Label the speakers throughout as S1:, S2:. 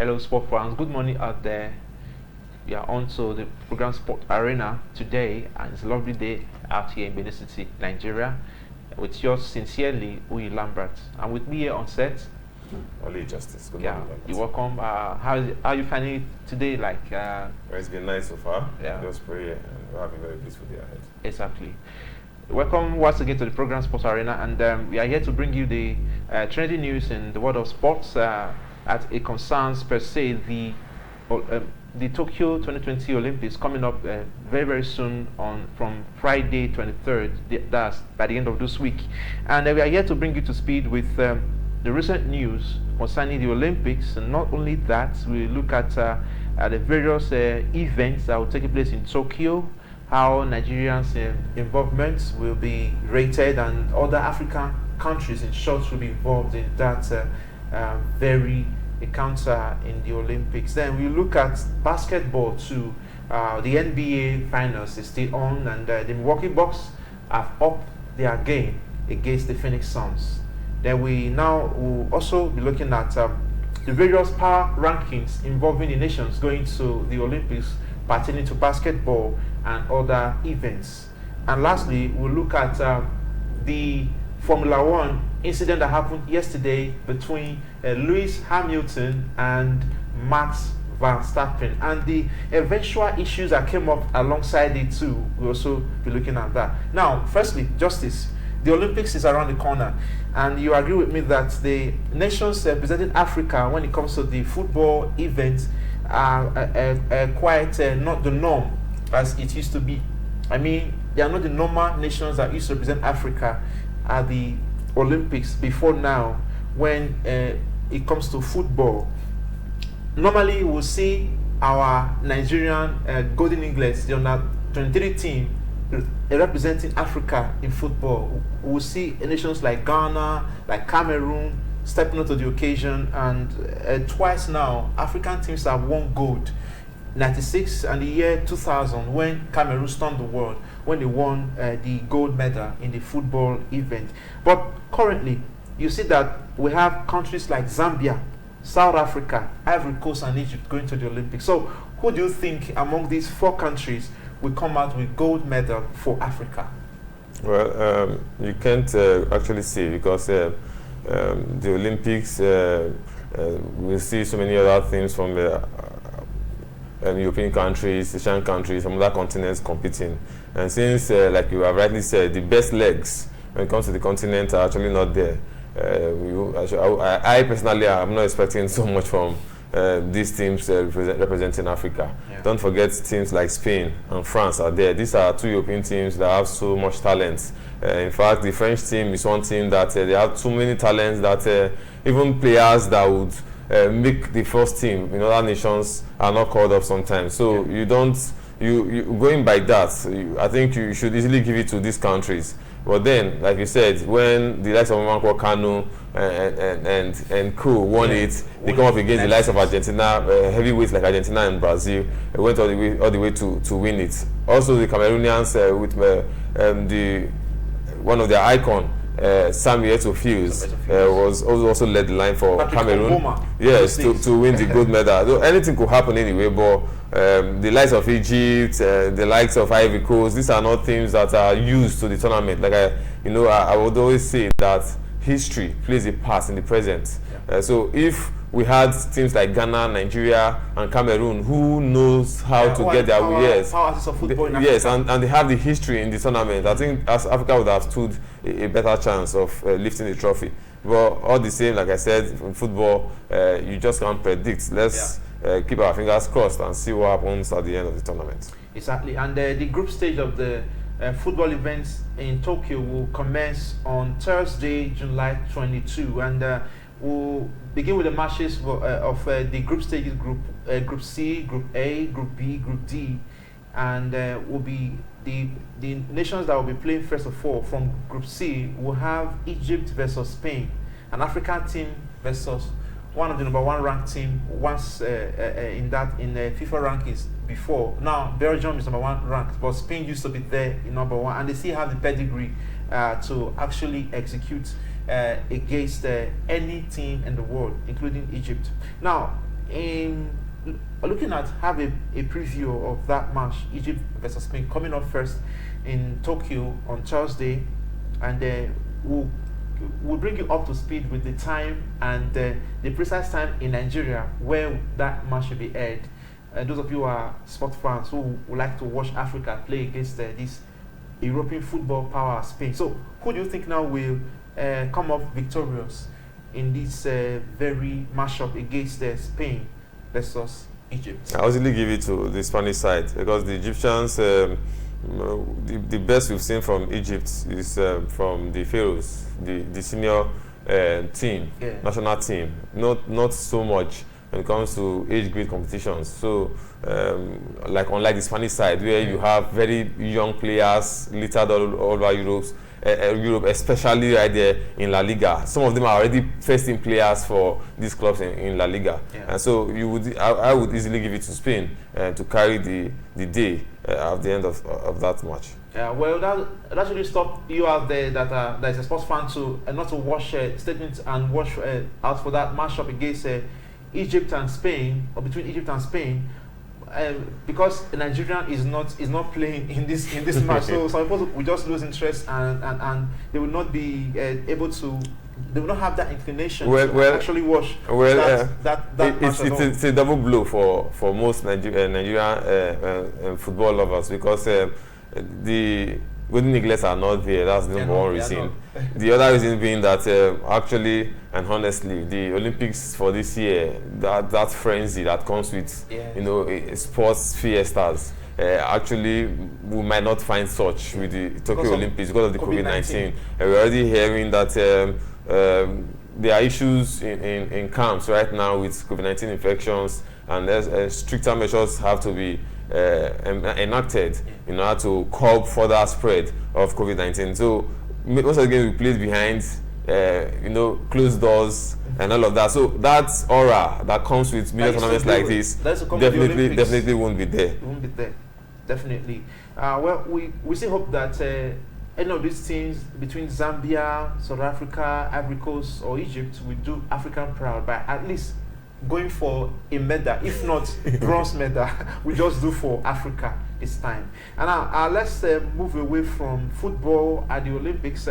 S1: Hello, sport fans. Good morning out there. We are on to the program Sport Arena today, and it's a lovely day out here in Benin City, Nigeria. With yours sincerely, Uyi Lambert. And with me here on set,
S2: Only Justice. Good
S1: yeah,
S2: morning.
S1: you're welcome. How are you finding it today?
S2: Well, it's been nice so far.
S1: Yeah.
S2: Just pray and we'll have a very peaceful day ahead.
S1: Exactly. Welcome once again to the program Sports Arena, and we are here to bring you the trending news in the world of sports as it concerns per se the Tokyo 2020 Olympics coming up very soon on from Friday 23rd. That's by the end of this week, and we are here to bring you to speed with the recent news concerning the Olympics. And not only that, we look at the various events that will take place in Tokyo, how Nigerians' involvement will be rated, and other African countries in short will be involved in that very encounter in the Olympics. Then we look at basketball too. The NBA finals is still on, and the Milwaukee Bucks have upped their game against the Phoenix Suns. Then we now will also be looking at the various power rankings involving the nations going to the Olympics pertaining to basketball and other events. And lastly, we'll look at the Formula One incident that happened yesterday between Lewis Hamilton and Max Verstappen, and the eventual issues that came up alongside it too. We'll also be looking at that. Now, firstly, Justice, the Olympics is around the corner, and you agree with me that the nations representing Africa when it comes to the football events are quite not the norm as it used to be. I mean, they are not the normal nations that used to represent Africa at the Olympics before now when it comes to football. Normally, we'll see our Nigerian Golden Eagles, the under 23 team, representing Africa in football. We'll see nations like Ghana, like Cameroon, stepping up to the occasion, and twice now African teams have won gold. 96 and the year 2000 when Cameroon stunned the world when they won the gold medal in the football event. But currently you see that we have countries like Zambia, South Africa, Ivory Coast and Egypt going to the Olympics. So who do you think among these four countries will come out with gold medal for Africa?
S2: Well, you can't actually see because the Olympics, we see so many other things from the European countries, Asian countries, some other continents competing. And since, like you have rightly said, the best legs when it comes to the continent are actually not there. I personally am not expecting so much from these teams representing Africa. Yeah. Don't forget teams like Spain and France are there. These are two European teams that have so much talent. In fact, the French team is one team that they have too many talents that even players that would make the first team in other nations are not called up sometimes. So yeah. you going by that, I think you should easily give it to these countries. But then, like you said, when the likes of Nwankwo Kanu and co won it, they come up against the likes of Argentina, heavyweights like Argentina and Brazil, went all the way to win it. Also, the Cameroonians with one of their icon, Samuel Eto'o was also led the line for
S1: Patrick
S2: Cameroon.
S1: Obama.
S2: Yes, to win the gold medal. So anything could happen anyway, but the likes of Egypt, the likes of Ivory Coast, these are not teams that are used to the tournament. Like I would always say that history plays a part in the present. Yeah. So if we had teams like Ghana, Nigeria, and Cameroon who knows how to get their way, yes, and they have the history in the tournament, I think as Africa would have stood a better chance of lifting the trophy. But all the same, like I said, in football, you just can't predict. Let's keep our fingers crossed and see what happens at the end of the tournament.
S1: Exactly, and the group stage of the football events in Tokyo will commence on Thursday, July 22, and we'll begin with the matches of the group stages: Group C, Group A, Group B, Group D, and will be the nations that will be playing first of all. From Group C, we'll have Egypt versus Spain, an African team versus one of the number one ranked team once in FIFA rankings before. Now Belgium is number one ranked, but Spain used to be there in number one, and they still have the pedigree to actually execute against any team in the world, including Egypt. Now, in looking at have a preview of that match, Egypt versus Spain, coming up first in Tokyo on Thursday, and we'll bring you up to speed with the time and the precise time in Nigeria where that match should be aired. Those of you who are sport fans who would like to watch Africa play against this European football power Spain. So who do you think now will come up victorious in this very matchup against Spain versus Egypt?
S2: I usually give it to the Spanish side because the Egyptians, the best we've seen from Egypt is from the Pharaohs, the senior team, national team. Not so much when it comes to age grade competitions. So, like unlike the Spanish side, where you have very young players littered all over Europe, especially right there in La Liga. Some of them are already first-team players for these clubs in La Liga, and so I would easily give it to Spain to carry the day at the end of that match.
S1: Yeah, well, that should stop you out there that is a sports fan to not to watch statements and watch out for that matchup against Egypt and Spain, or between Egypt and Spain. Because Nigeria is not playing in this match, so some people will just lose interest and they will not be able to. They will not have that inclination to actually watch that match.
S2: It's a double blow for most Nigerian football lovers because the Golden Eagles are not there. That's the number one reason. The other reason being that actually and honestly, the Olympics for this year, that frenzy that comes with sports fiestas, actually we might not find such with the Tokyo Olympics because of the COVID-19. We're already hearing that there are issues in camps right now with COVID-19 infections, and stricter measures have to be enacted in order to curb further spread of COVID-19. So most of the games we played behind closed doors and all of that. So that aura that comes with major tournaments like this definitely won't be there.
S1: It won't be there, definitely. Well, we still hope that any of these teams between Zambia, South Africa, Ivory Coast, or Egypt will do African proud by at least going for a medal, if not bronze medal. We just do for Africa this time. And now let's move away from football at the Olympics.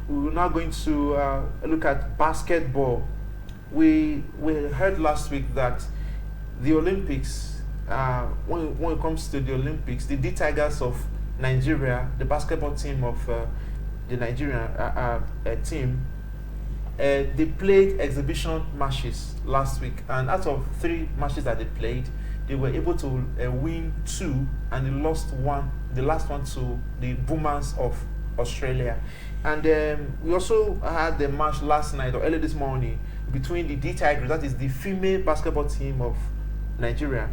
S1: We're now going to look at basketball. We heard last week that the Olympics, when it comes to the Olympics, the D Tigers of Nigeria, the basketball team of the Nigerian team, they played exhibition matches last week, and out of 3 matches that they played, they were able to win 2, and they lost the last one to the Boomers of Australia. And we also had the match last night or early this morning between the D Tigers, that is the female basketball team of Nigeria,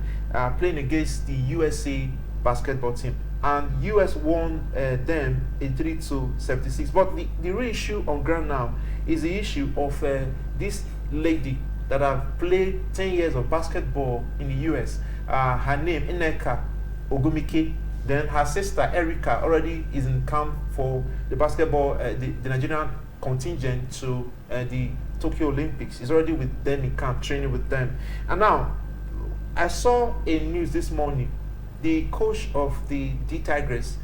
S1: playing against the USA basketball team. And US won them in 3-76. But the real issue on ground now is the issue of this lady that have played 10 years of basketball in the US. Her name, Nneka Ogumike. Then her sister, Erica, already is in camp for the basketball, the Nigerian contingent to the Tokyo Olympics. She's already with them in camp, training with them. And now, I saw a news this morning. The coach of the D Tigers,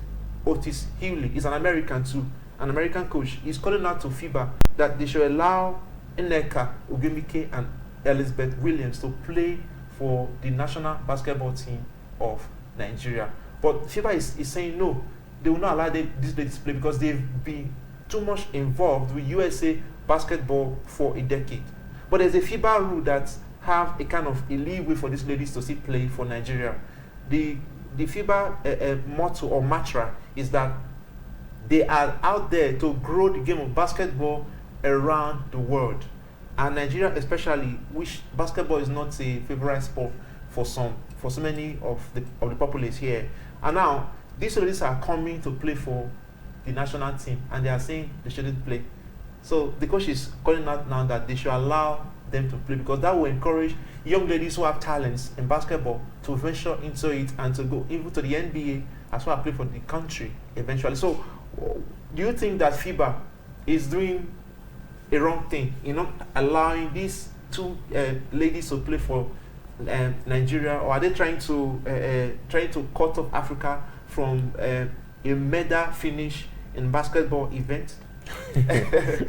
S1: Otis Hewley, is an American too, an American coach. He's calling out to FIBA that they should allow Nneka Ogumike and Elizabeth Williams to play for the national basketball team of Nigeria. But FIBA is saying no, they will not allow this ladies to play because they've been too much involved with USA basketball for a decade. But there's a FIBA rule that have a kind of a leeway for these ladies to still play for Nigeria. The FIBA motto or mantra is that they are out there to grow the game of basketball around the world, and Nigeria especially, which basketball is not a favorite sport for so many of the populace here. And now these ladies are coming to play for the national team, and they are saying they shouldn't play. So the coach is calling out now that they should allow them to play, because that will encourage young ladies who have talents in basketball to venture into it and to go even to the NBA as well as play for the country eventually. So do you think that FIBA is doing a wrong thing, allowing these 2 ladies to play for Nigeria, or are they trying to cut off Africa from a medal finish in basketball event? that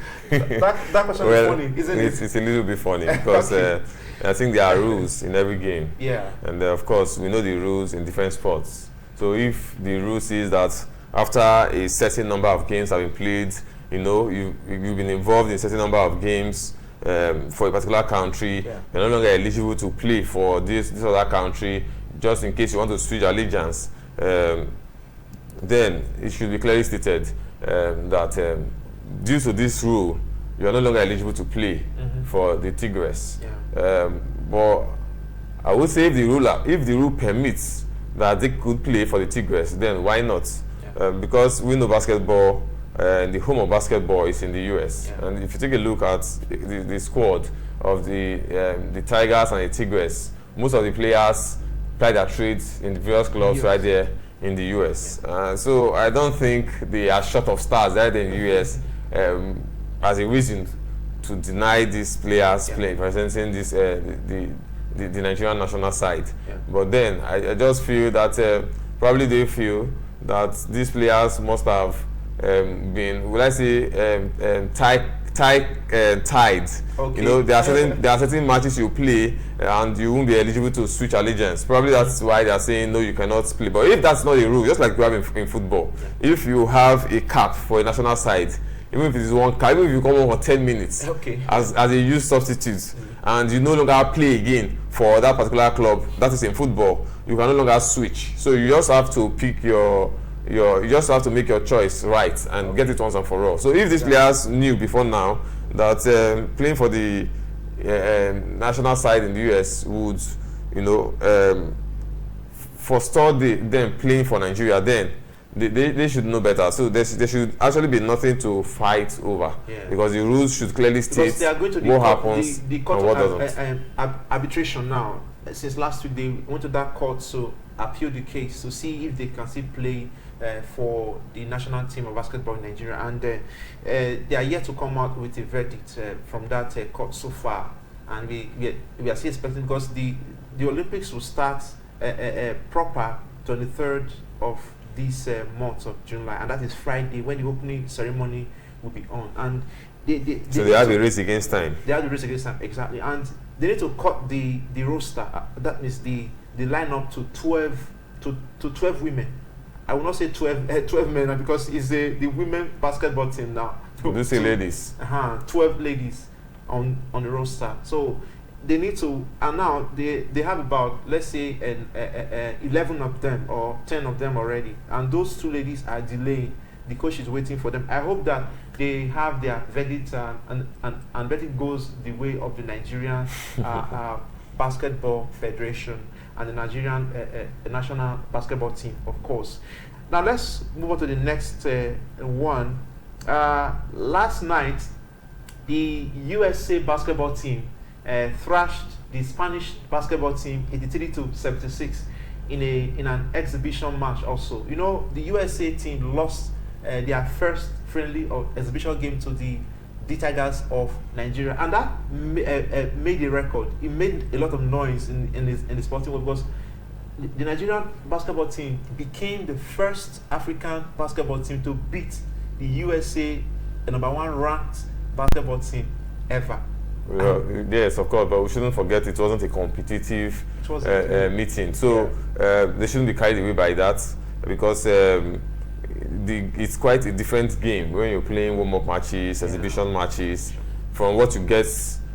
S1: question is funny, isn't it?
S2: It's a little bit funny because I think there are rules in every game.
S1: Yeah.
S2: And of course, we know the rules in different sports. So if the rule is that after a certain number of games have been played, you've been involved in a certain number of games for a particular country, you're no longer eligible to play for this other country, just in case you want to switch allegiance, then it should be clearly stated that due to this rule, you are no longer eligible to play for the Tigres. But I would say if the rule permits that they could play for the Tigres, then why not? Because we know basketball, the home of basketball is in the US. And if you take a look at the squad of the Tigers and the Tigres, most of the players play their trades in the various clubs right there in the US. So I don't think they are short of stars right there in the US as a reason to deny these players playing, representing this the Nigerian national side. But then I just feel that probably they feel that these players must have been, will I say, tied. Okay. There are certain matches you play and you won't be eligible to switch allegiance. Probably that's why they are saying no, you cannot play. But if that's not a rule, just like you have in football, if you have a cap for a national side, even if it is one cap, even if you come on for 10 minutes as a youth substitute, and you no longer play again for that particular club, that is in football, you can no longer switch. So you just have to pick you just have to make your choice right and get it once and for all. So if these players knew before now that playing for the national side in the US would, forestall them playing for Nigeria, then they should know better. So there should actually be nothing to fight over, because the rules should clearly state what happens and what doesn't.
S1: Arbitration now. Since last week, they went to that court to appeal the case to see if they can still play for the national team of basketball in Nigeria, and they are yet to come out with a verdict from that court so far. And we are still expecting, because the Olympics will start proper 23rd of this month of July, and that is Friday, when the opening ceremony will be on. And they
S2: have a race against time.
S1: They have a race against time, exactly. And they need to cut the roster. That means the lineup to 12 women. I will not say 12 men, because it's the women basketball team now.
S2: You say ladies.
S1: 12 ladies on the roster. So they need to, and now they have about, let's say, 11 of them or 10 of them already, and those 2 ladies are delaying. The coach is waiting for them. I hope that they have their verdict and verdict goes the way of the Nigerian Basketball Federation and the Nigerian national basketball team, of course. Now let's move on to the next one. Last night, the USA basketball team thrashed the Spanish basketball team 83-76 in an exhibition match. Also, the USA team lost their first friendly or exhibition game to the Tigers of Nigeria, and that made a record. It made a lot of noise in the sporting world, because the Nigerian basketball team became the first African basketball team to beat the USA, the #1 ranked basketball team ever.
S2: Well, yes, of course, but we shouldn't forget it wasn't a competitive meeting, so they shouldn't be carried away by that, because it's quite a different game when you're playing warm-up matches, exhibition matches, from what you get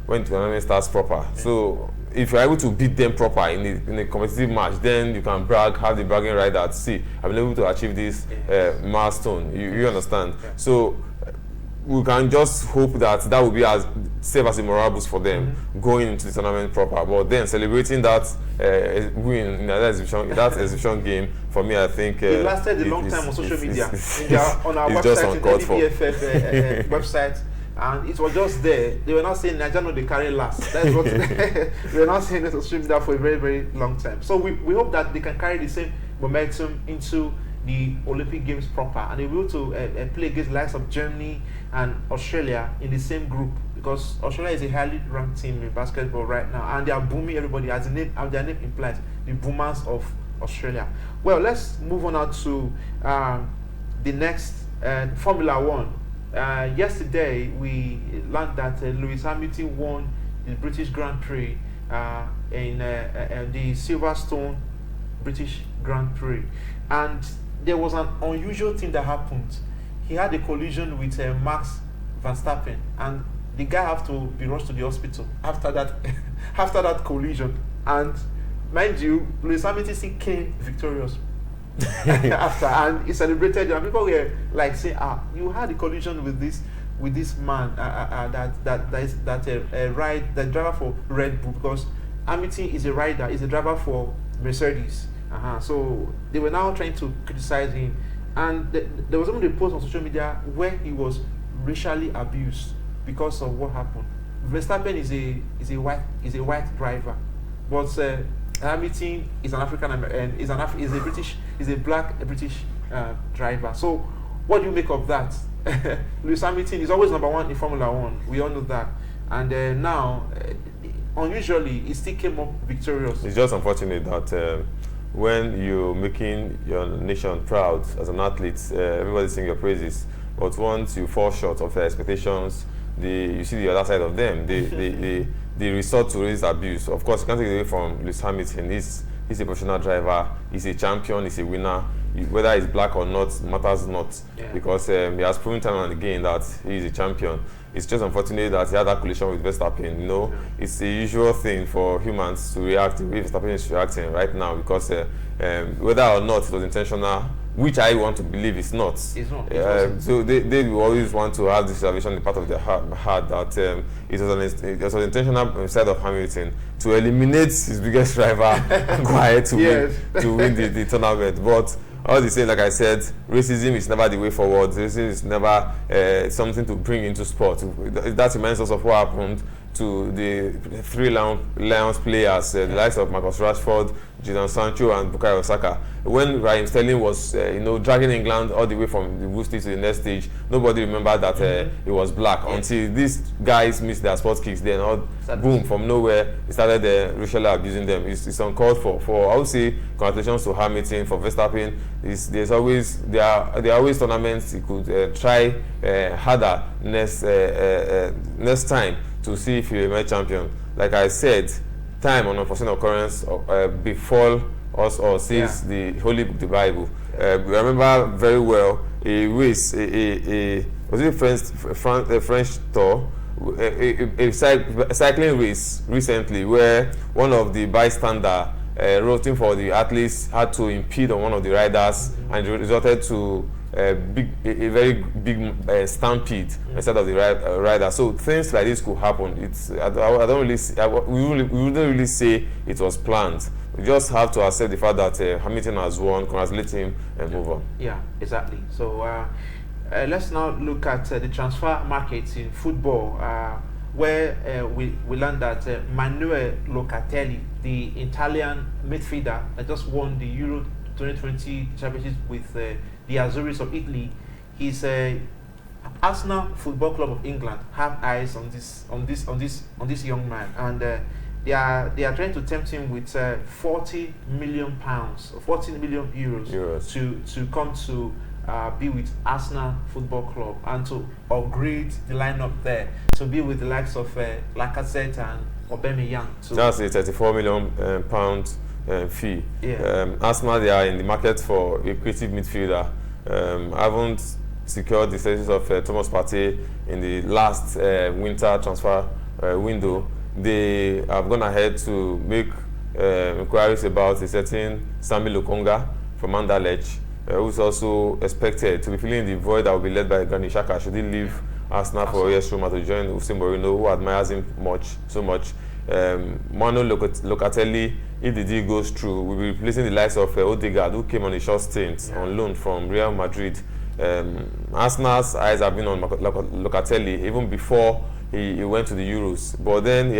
S2: when the tournament starts proper. So if you're able to beat them proper in a competitive match, then you can have the bragging right that, see, I've been able to achieve this milestone. You understand? So we can just hope that will be serve as a moral boost for them going into the tournament proper. But then celebrating that win in that exhibition game, for me, I think
S1: it lasted a long time on social media, on our website, the BFF website, and it was just there. They were not saying Nigeria no they carry last. That's what they were not saying it on social media for a very, very long time. So we hope that they can carry the same momentum into the Olympic Games proper, and they will to play against the likes of Germany and Australia in the same group. because Australia is a highly ranked team in basketball right now, and they are booming everybody, as their name implies, the boomers of Australia. Well, let's move on now to the next Formula One. Yesterday, we learned that Lewis Hamilton won the British Grand Prix in the Silverstone British Grand Prix, and there was an unusual thing that happened. He had a collision with Max Verstappen, and the guy had to be rushed to the hospital after that after that collision. And mind you, Lewis Hamilton still came victorious after, and he celebrated. And people were like saying, you had a collision with this man that driver for Red Bull, because Hamilton is a driver for Mercedes. So they were now trying to criticize him, and there was even a post on social media where he was racially abused because of what happened. Verstappen is a white driver, but Hamilton is an African and is a black British driver. So what do you make of that? Lewis Hamilton is always number one in Formula One. We all know that, and now unusually he still came up victorious.
S2: It's just unfortunate that when you're making your nation proud as an athlete, everybody sing your praises, but once you fall short of their expectations, you see the other side of them. They resort to race abuse. Of course, you can't take it away from Lewis Hamilton. He's a professional driver. He's a champion. He's a winner. Whether he's black or not matters not, because he has proven time and again that he's a champion. It's just unfortunate that he had that collision with Verstappen. It's the usual thing for humans to react the way Verstappen is reacting right now, because whether or not it was intentional, which I want to believe it's not.
S1: It's not.
S2: So they will always want to have this reservation in the part of their heart that it was an intentional side of Hamilton to eliminate his biggest rival and go ahead to win the tournament. But all the same, like I said, racism is never the way forward. Racism is never something to bring into sport. That reminds us of what happened to the three Lions players, the likes of Marcus Rashford, Jadon Sancho, and Bukayo Saka. When Raheem Sterling was, dragging England all the way from the group stage to the next stage, nobody remembered that he was black until these guys missed their sports kicks. Then, boom, from nowhere, he started racially abusing them. It's uncalled for. I would say congratulations to Hamilton. For Verstappen, there are always tournaments he could try harder next time to see if he emerge champion. Like I said, time on unforeseen occurrence befall us all, says the Holy Book, the Bible. I remember very well a race, was it a French tour, a cycling race recently, where one of the bystander rooting for the athletes had to impede on one of the riders, and it resulted to a very big stampede instead of the rider. So things like this could happen. I don't really see, we wouldn't really say it was planned. We just have to accept the fact that Hamilton has won, congratulate him, and move on.
S1: Yeah, exactly. So let's now look at the transfer markets in football, where we learned that Manuel Locatelli, the Italian midfielder that just won the Euro 2020 championship with the Azuris of Italy, his Arsenal Football Club of England have eyes on this young man, and they are trying to tempt him with 40 million pounds, 40 million euros to come to be with Arsenal Football Club and to upgrade the lineup there, to be with the likes of Lacazette and Aubameyang.
S2: That's a 34 million pound fee. Arsenal, they are in the market for a creative midfielder. Haven't secured the services of Thomas Partey in the last winter transfer window. They have gone ahead to make inquiries about a certain Sami Lokonga from Anderlecht, who's also expected to be filling the void that will be led by Granit Xhaka should he leave Arsenal for AS Roma to join Jose Mourinho, who admires him so much. Manuel Locatelli, if the deal goes through, will be replacing the likes of Odegaard, who came on a short stint on loan from Real Madrid. Arsenal's eyes have been on Locatelli even before he went to the Euros, but then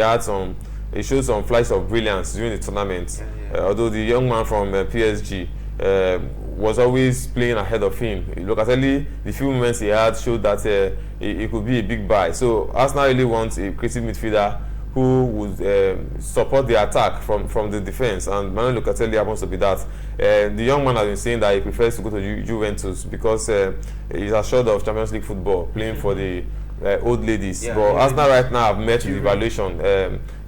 S2: he showed some flashes of brilliance during the tournament. Although the young man from PSG was always playing ahead of him. Locatelli, the few moments he had showed that it could be a big buy. So Arsenal really wants a creative midfielder who would support the attack from the defense, and Manuel Locatelli happens to be that. The young man has been saying that he prefers to go to Juventus because he's assured of Champions League football, playing for the old ladies.
S1: Yeah,
S2: but Arsenal right now have met with the valuation.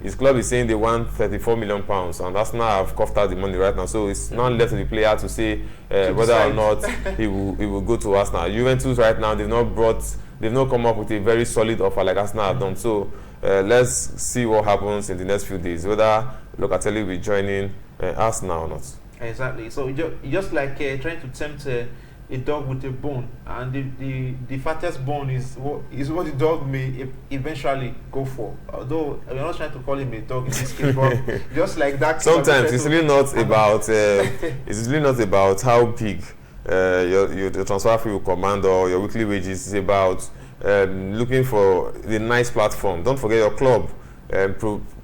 S2: His club is saying they want £34 million, and Arsenal have coughed out the money right now. So it's not left to the player to say whether or not he will go to Arsenal. Juventus right now, they've not come up with a very solid offer like Arsenal have done. So let's see what happens in the next few days, whether Locatelli will be joining Arsenal or not.
S1: Exactly. So just like trying to tempt a dog with a bone, and the fattest bone is what the dog may eventually go for. Although we're not trying to call him a dog in this case, but just like that.
S2: Sometimes it's really not about it's really not about how big your transfer fee will command or your weekly wages. It's about looking for the nice platform. Don't forget your club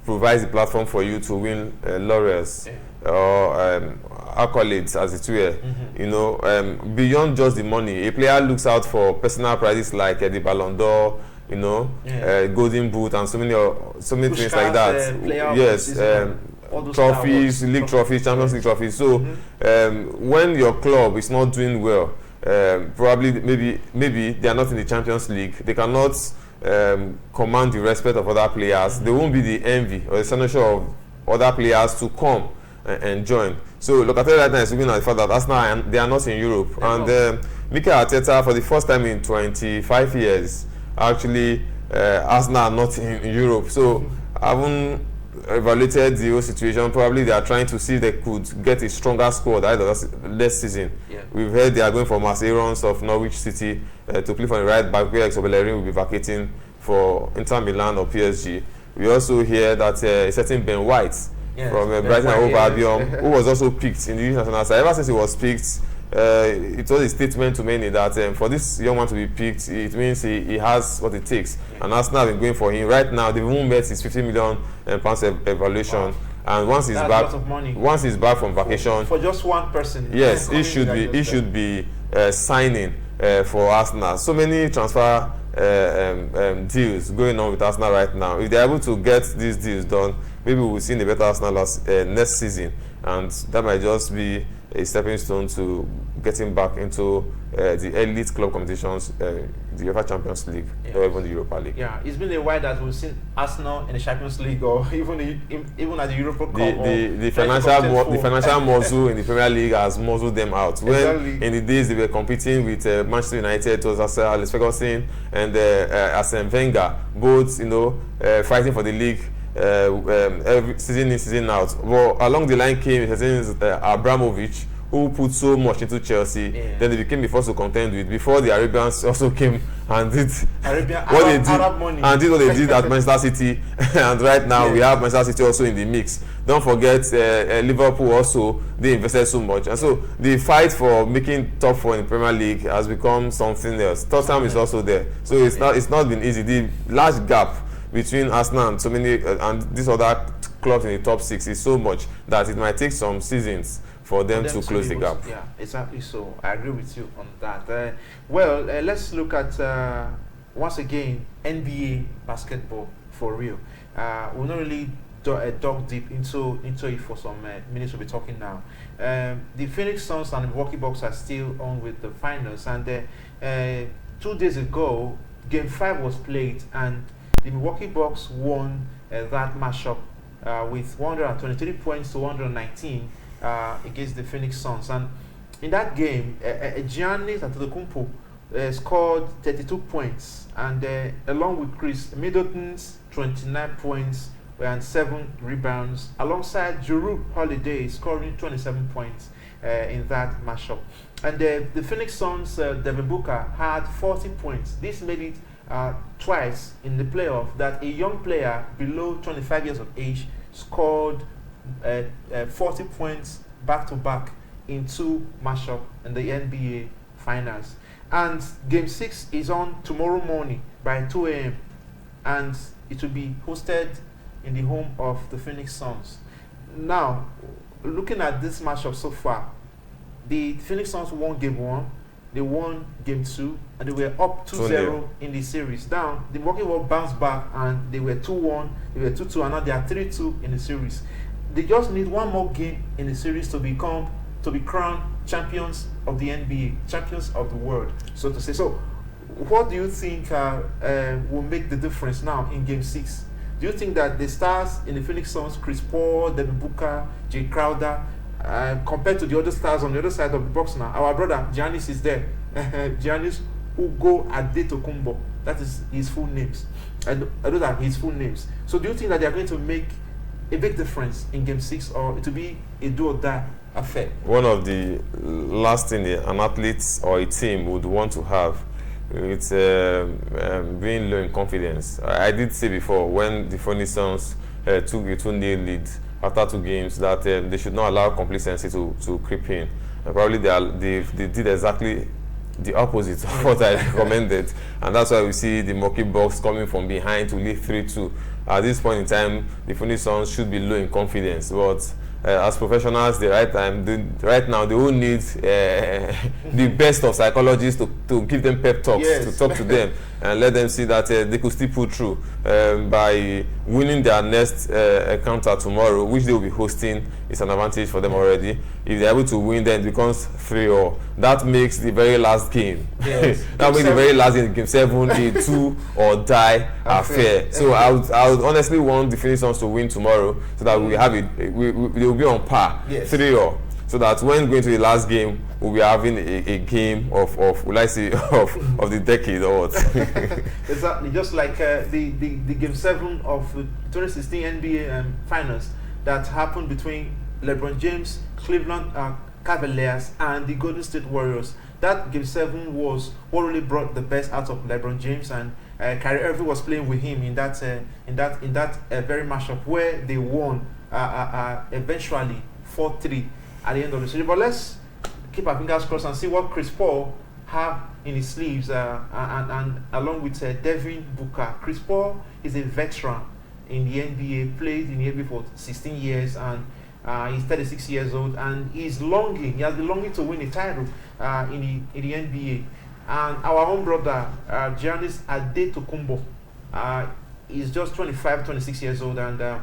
S2: provides the platform for you to win laurels or accolades, as it were. You know, beyond just the money, a player looks out for personal prizes like the Ballon d'Or, you know, Golden Boot, and so many things like that. Yes, trophies, league trophies, Champions League trophies. So when your club is not doing well, probably maybe they are not in the Champions League, they cannot command the respect of other players. There won't be the envy or the signature of other players to come and join. So Locatelli right now is looking at the fact that Arsenal, they are not in Europe, and Mikel Arteta, for the first time in 25 years, actually Arsenal are not in Europe. So I haven't evaluated the whole situation. Probably they are trying to see if they could get a stronger squad ahead of next season. We've heard they are going for Mascherano of Norwich City to play for the right back, where Bellerin will be vacating for Inter Milan or PSG. We also hear that a certain Ben White from Brighton and Hove Albion, who was also picked in the international side. Ever since he was picked, it was a statement to many that for this young man to be picked, it means he has what it takes. And Arsenal have been going for him. Right now, they've even met his £50 million evaluation. Wow. And once he's back from vacation,
S1: for just one person,
S2: yes, he should be signing for Arsenal. So many transfer deals going on with Arsenal right now. If they're able to get these deals done, maybe we'll see the better Arsenal next season, and that might just be a stepping stone to getting back into the elite club competitions, the UEFA Champions League, or even the Europa League.
S1: Yeah, it's been a while that we've seen Arsenal in the Champions League, or even at the Europa Cup.
S2: The financial muscle in the Premier League has muzzled them out. When in the days they were competing with Manchester United, it was Alex Ferguson and Arsene Wenger, both fighting for the league. Every season in, season out. Well, along the line came Abramovich, who put so much into Chelsea. Then they became the first to contend with. Before the Arabians also came and did what they did at Manchester City. And right now we have Manchester City also in the mix. Don't forget Liverpool also, they invested so much. And so the fight for making top four in the Premier League has become something else. Tottenham is also there. So it's not been easy. The large gap between Arsenal and so many and these other clubs in the top six is so much that it might take some seasons for them to close the gap.
S1: Yeah, exactly. So I agree with you on that. Let's look at once again NBA basketball for real. We'll not really dug deep into it for some minutes. We'll be talking now. The Phoenix Suns and the Milwaukee Bucks are still on with the finals, and 2 days ago, Game 5 was played, and the Milwaukee Bucks won that matchup with 123 points to 119 against the Phoenix Suns. And in that game, Giannis Antetokounmpo scored 32 points, and along with Chris Middleton's 29 points and 7 rebounds, alongside Jrue Holiday scoring 27 points in that matchup. And the Phoenix Suns, Devin Booker had 40 points. This made it twice in the playoff that a young player below 25 years of age scored 40 points back-to-back in 2 matchups in the NBA Finals. And Game 6 is on tomorrow morning by 2 a.m. and it will be hosted in the home of the Phoenix Suns. Now, looking at this matchup so far, the Phoenix Suns won game 1, they won game 2, and they were up 2-0 in the series. Now, the Milwaukee Bucks bounced back, and they were 2-1, they were 2-2, and now they are 3-2 in the series. They just need one more game in the series to be crowned champions of the NBA, champions of the world, so to say. So, what do you think will make the difference now in Game 6? Do you think that the stars in the Phoenix Suns, Chris Paul, Devin Booker, Jay Crowder, compared to the other stars on the other side of the box now, our brother Giannis is there. Giannis Ugo Adetokounmpo, that is his full names. And those are his full names. So do you think that they are going to make a big difference in Game 6, or it will be a do or die affair?
S2: One of the last thing an athlete or a team would want to have, it's being low in confidence. I did say before, when the Phoenix Suns took a 2-0 lead after 2 games, that they should not allow complacency to creep in. And probably they did exactly the opposite of what I recommended, and that's why we see the Milwaukee Bucks coming from behind to lead 3-2. At this point in time, the Phoenix Suns should be low in confidence, but as professionals, right now, they will need the best of psychologists to give them pep talks, to talk to them and let them see that they could still pull through by winning their next encounter tomorrow, which they will be hosting. It's an advantage for them already. If they're able to win, then it becomes 3-0. That makes the very last game.
S1: Yes.
S2: That makes the very last game, Game 7, a do or die affair. So I would honestly want the Phoenix Suns to win tomorrow, so that we have it. We will be on par, 3-0. So that when going to the last game, we'll be having a game of will I say of the decade or what?
S1: Exactly, just like the Game 7 of 2016 NBA Finals that happened between LeBron James, Cleveland Cavaliers, and the Golden State Warriors. That Game 7 was what really brought the best out of LeBron James, and Kyrie Irving was playing with him in that very matchup where they won eventually 4-3 at the end of the series. But let's keep our fingers crossed and see what Chris Paul have in his sleeves, and along with Devin Booker. Chris Paul is a veteran in the NBA, played in the NBA for 16 years, and he's 36 years old, and he has been longing to win a title in the NBA. And our own brother, Giannis Adetokounmpo, is just 25, 26 years old, and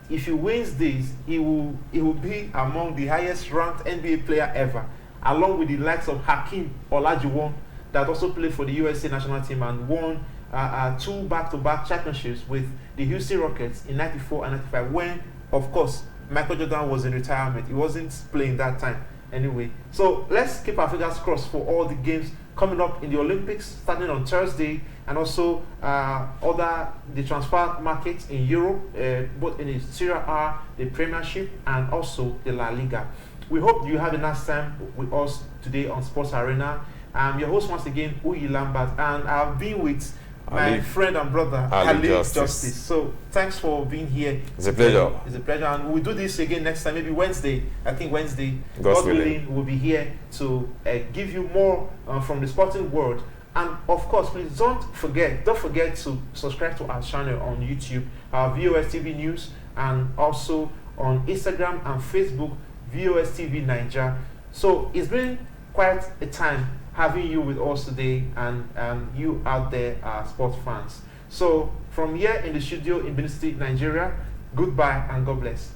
S1: if he wins this, he will be among the highest ranked NBA player ever, along with the likes of Hakeem Olajuwon, that also played for the USA national team and won 2 back-to-back championships with the Houston Rockets in 94 and 95, when, of course, Michael Jordan was in retirement. He wasn't playing that time anyway. So let's keep our fingers crossed for all the games coming up in the Olympics, starting on Thursday, and also the transfer markets in Europe, both in the Serie A, the Premiership, and also the La Liga. We hope you have a nice time with us today on Sports Arena. I'm your host once again, Uyi Lambert, and I've been with my friend and brother, Ali Justice. So thanks for being here.
S2: It's a pleasure.
S1: It's a pleasure, and we'll do this again next time, maybe Wednesday. I think Wednesday, God willing, we'll be here to give you more from the sporting world. And of course, please don't forget to subscribe to our channel on YouTube, our VOS TV News, and also on Instagram and Facebook, VOS TV Nigeria. So it's been quite a time having you with us today, and you out there are sports fans. So from here in the studio in Benin City, Nigeria, goodbye and God bless.